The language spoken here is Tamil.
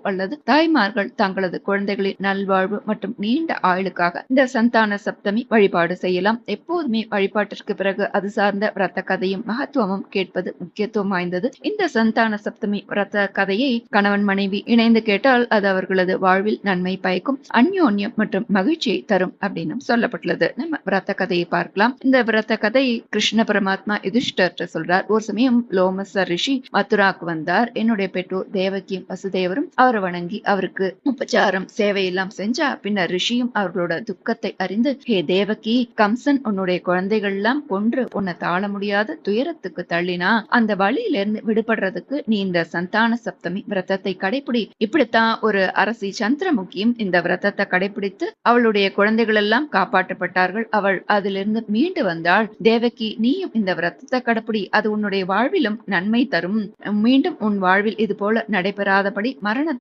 அல்லது தாய்மார்கள் தங்களது குழந்தைகளின் நல்வாழ்வு மற்றும் நீண்ட ஆயுளுக்காக இந்த சந்தான சப்தமி வழிபாடு செய்யலாம். எப்போதுமே வழிபாட்டிற்கு பிறகு அது சார்ந்த விரத கதையும் மகத்துவமும் கேட்பது முக்கியத்துவம் வாய்ந்தது. இந்த சந்தான சப்தமி விரத கதையை கணவன் மனைவி இணைந்து கேட்டால் அது அவர்களது வாழ்வில் நன்மை பயக்கும், அந்யோன்யம் மற்றும் மகிழ்ச்சியை தரும் அப்படின்னு சொல்லப்பட்டுள்ளது. நம்ம விரத கதையை பார்க்கலாம். இந்த விரத கதை கிருஷ்ண பரமாத்மா யுதிஷ்டர்ட்ட சொல்றார். ஒரு சமயம் லோமச ரிஷி மதுராக்கு வந்தார். என்னுடைய பெற்றோர் தேவகியும் வசுதேவரும் அவரை வணங்கி அவருக்கு உபச்சாரம் சேவையெல்லாம் செஞ்சா. பின்னர் ரிஷியும் அவர்களோட துக்கத்தை அறிந்து, ஹே தேவகி, கம்சன் உன்னுடைய குழந்தைகள் எல்லாம் கொன்று உன்னை தாழ முடியாத துயரத்துக்கு தள்ளினா. அந்த வழியிலிருந்து விடுபடுறதுக்கு நீ இந்த சந்தான சப்தமி விரதத்தை கடைபிடி. இப்படித்தான் ஒரு அரசி சந்திரமுகியும் இந்த விரதத்தை கடைபிடித்து அவளுடைய குழந்தைகள் எல்லாம் காப்பாற்றப்பட்டார்கள். அவள் அதிலிருந்து மீண்டு வந்தாள். தேவகி, நீயும் இந்த விரதத்தை கடைபிடி, அது உன்னுடைய வாழ்விலும் நன்மை தரும். மீண்டும் உன் வாழ்வில் இது போல நடைபெறாதபடி மரண